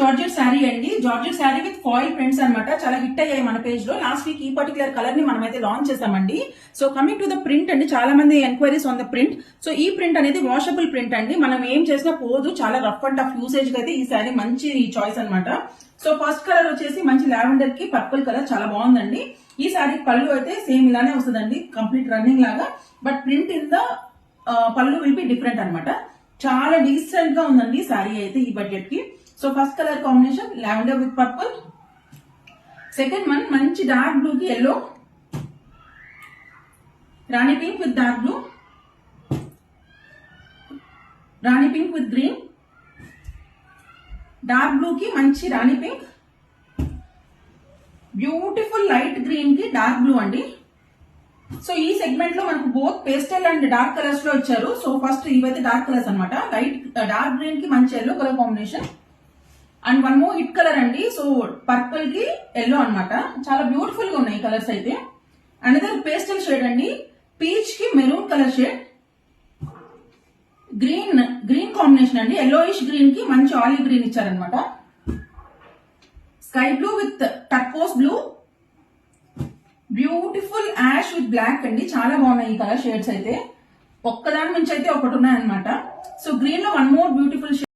Georgette sari అండి. Georgette sari with foil prints అన్నమాట. చాలా హిట్ అయ్యాయి మన పేజ్ లో. లాస్ట్ వీక్ ఈ పర్టికులర్ కలర్ ని మనమైతే లాంచ్ చేసామండి. So coming to the print అండి, చాలా మంది enquiries on the print. So ఈ ప్రింట్ అనేది వాషబుల్ ప్రింట్ అండి. మనం ఏం చేసినా పోదు. చాలా రఫ్ అండ్ టఫ్ యూసేజ్ కి అయితే ఈ శారీ మంచి చాయిస్ అన్నమాట. సో ఫస్ట్ కలర్ వచ్చేసి మంచి లావెండర్ కి పర్పుల్ కలర్, చాలా బాగుందండి. ఈ శారీ పళ్ళు అయితే సేమ్ ఇలానే వస్తుందండి, కంప్లీట్ రన్నింగ్ లాగా. బట్ ప్రింట్ ఇన్ ద పళ్ళు విల్ బి డిఫరెంట్ అనమాట. చాలా డీసెంట్ గా ఉందండి శారీ అయితే ఈ బడ్జెట్ కి. So first colour combination lavender with purple. Second one మంచి డార్క్ బ్లూ కి yellow, Rani pink with dark blue, Rani pink with green, dark blue కి మంచి రాణి పింక్, బ్యూటిఫుల్ లైట్ గ్రీన్ కి డార్క్ బ్లూ అండి. సో ఈ segment లో మనకు both pastel and dark colours లో ఇచ్చారు. సో ఫస్ట్ ఇవైతే డార్క్ కలర్స్ అనమాట. లైట్ డార్క్ గ్రీన్ కి మంచి yellow colour combination and one more hit colour అండి. సో పర్పుల్ కి ఎల్లో అనమాట. చాలా బ్యూటిఫుల్ గా ఉన్నాయి కలర్స్ అయితే. అనదర్ పేస్టల్ షేడ్ అండి, పీచ్ కి maroon colour shade, green combination అండి. ఎల్లోయిష్ గ్రీన్ కి మంచి ఆలివ్ గ్రీన్ ఇచ్చారనమాట. Sky blue with turquoise blue, beautiful ash with black అండి. చాలా బాగున్నాయి ఈ కలర్ షేడ్స్ అయితే. ఒక్కదాని నుంచి అయితే ఒకటి ఉన్నాయన్నమాట. సో గ్రీన్ లో వన్ మోర్ బ్యూటిఫుల్